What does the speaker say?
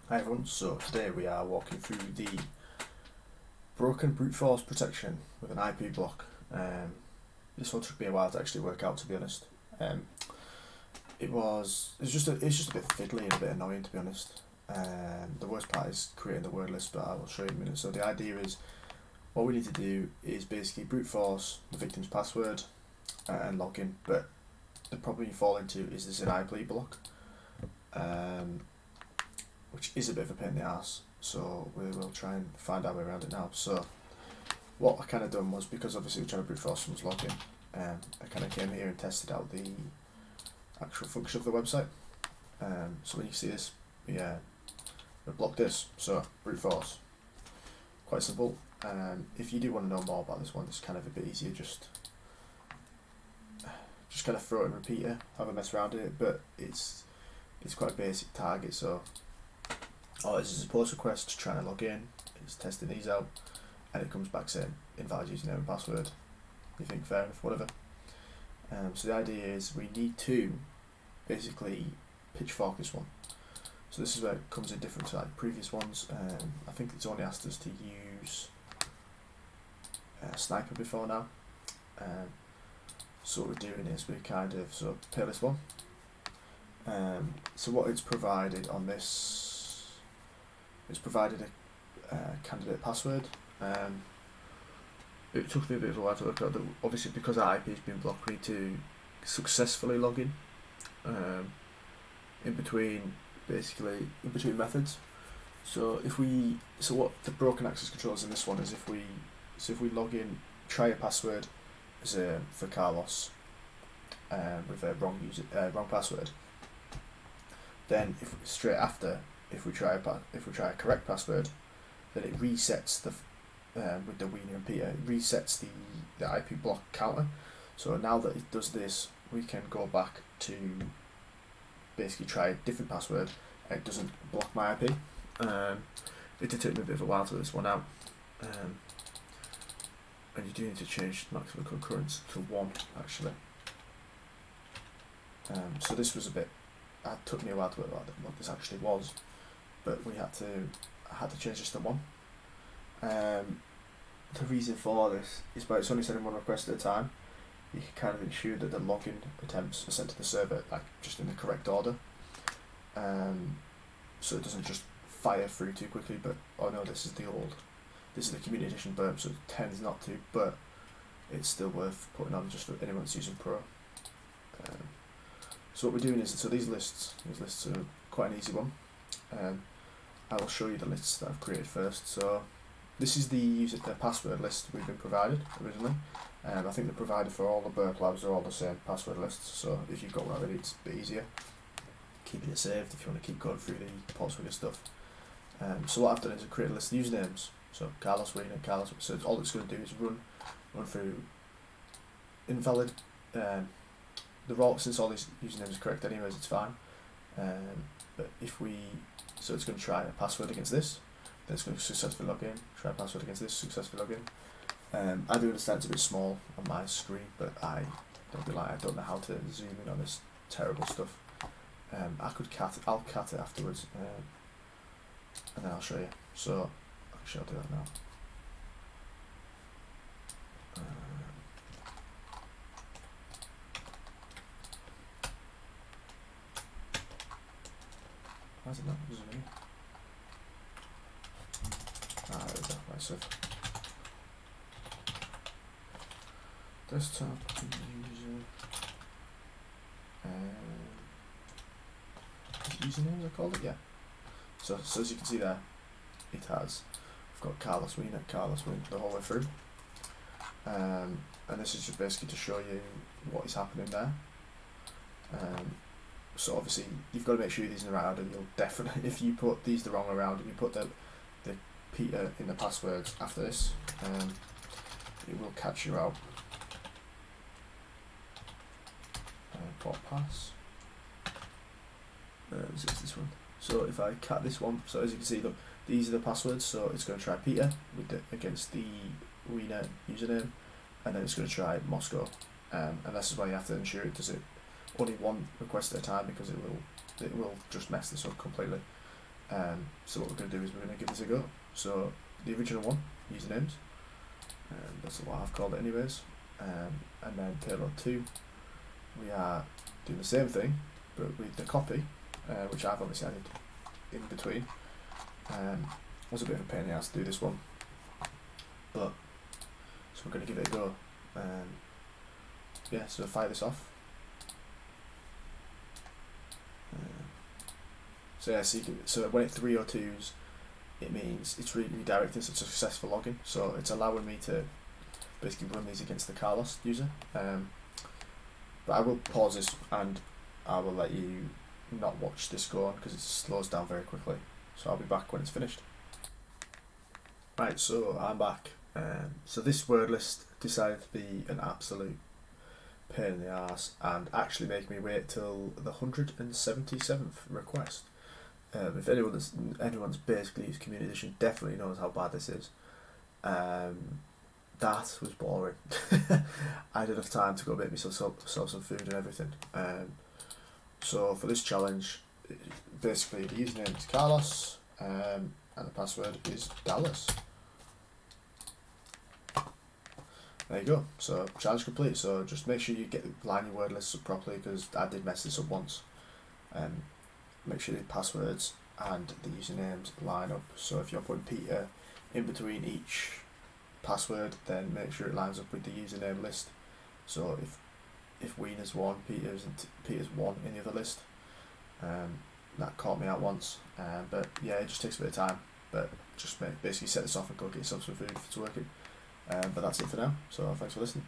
Hi everyone, so today we are walking through the broken brute force protection with an IP block. This one took me a while to actually work out, to be honest. It's just a bit fiddly and a bit annoying, to be honest. The worst part is creating the word list, but I will show you in a minute. So the idea is, what we need to do is basically brute force the victim's password and log in, but the problem you fall into is this an IP block. Which is a bit of a pain in the arse, so we will try and find our way around it now. So what I kind of done was, because obviously we're trying to brute force someone's login, I kind of came here and tested out the actual function of the website. So when you see this, we block this, so brute force. Quite simple. If you do want to know more about this one, it's kind of a bit easier, just kind of throw it and repeat it, have a mess around it, but it's quite a basic target. So this is a post request to try and log in, it's testing these out, and it comes back saying invalid username and password. You think fair enough, whatever. So the idea is we need to basically pitchfork this one. So this is where it comes in different to like previous ones. I think it's only asked us to use Sniper before now. So what we're doing is we kind of pair this one. So what it's provided on this, it's provided a candidate password. It took me a bit of a while to work out that obviously because our IP has been blocked, we need to successfully log in in between methods. So what the broken access controls in this one is, if we log in, try a password as for Carlos with a wrong password, then straight after, if we try a correct password, then it resets with the Wiener and Peter, it resets the IP block counter. So now that it does this, we can go back to basically try a different password, and it doesn't block my IP. It did take me a bit of a while to this one out, and you do need to change maximum concurrence to 1 actually. So this was it took me a while to work out what this actually was, but I had to change this to 1. The reason for this is it's only sending 1 request at a time. You can kind of ensure that the login attempts are sent to the server just in the correct order, so it doesn't just fire through too quickly. But this is the community edition burp, so it tends not to, but it's still worth putting on just for anyone that's using Pro. So what we're doing is, these lists are quite an easy one. I will show you the lists that I've created first. So this is the password list we've been provided originally. I think the provider for all the burp labs are all the same password lists, so if you've got one already, it's a bit easier keeping it saved if you want to keep going through the Portswigger stuff. So what I've done is I've created a list of usernames. So Carlos Wiener, Carlos. So all it's going to do is run through invalid. Since all these usernames are correct anyways, it's fine. But so it's going to try a password against this, then it's going to successfully log in, try a password against this, successfully log in. I do understand it's a bit small on my screen, but I don't know how to zoom in on this terrible stuff. I'll cat it afterwards, and then I'll show you. So actually I'll do that now. Why is it not zooming? There we go. Right, so desktop user username, I called it, yeah. So as you can see there, it has. I've got Carlos Wiener the whole way through, and this is just basically to show you what is happening there. So obviously you've got to make sure these are in the right order. You'll definitely, if you put these the wrong way around and you put the Peter in the passwords after this, it will catch you out. Port pass. Is this one? So if I cat this one, so as you can see, look, these are the passwords. So it's going to try Peter against the Wiener username, and then it's going to try Moscow, and this is why you have to ensure it does it only 1 request at a time, because it will just mess this up completely. So what we're going to do is we're going to give this a go. So the original one, usernames, that's what I've called it anyways, and then payload 2, we are doing the same thing but with the copy, which I've obviously added in between. It was a bit of a pain in the ass to do this one, but so we're going to give it a go. Yeah, so fire this off. So yeah, so when it 302s, it means it's redirected to successful login. So it's allowing me to basically run these against the Carlos user. But I will pause this and I will let you not watch this go on because it slows down very quickly. So I'll be back when it's finished. Right, so I'm back. So this word list decided to be an absolute pain in the arse and actually make me wait till the 177th request. If anyone's basically used Community Edition, definitely knows how bad this is. That was boring. I had enough time to go make myself some food and everything. So for this challenge, basically the username is Carlos, and the password is Dallas. There you go. So challenge complete. So just make sure you line your word lists up properly because I did mess this up once. Make sure the passwords and the usernames line up. So if you're putting Peter in between each password, then make sure it lines up with the username list. So if Wiener's 1, Peter's 1 in the other list. That caught me out once. But yeah, it just takes a bit of time. But just basically set this off and go get yourself some food if it's working. But that's it for now. So thanks for listening.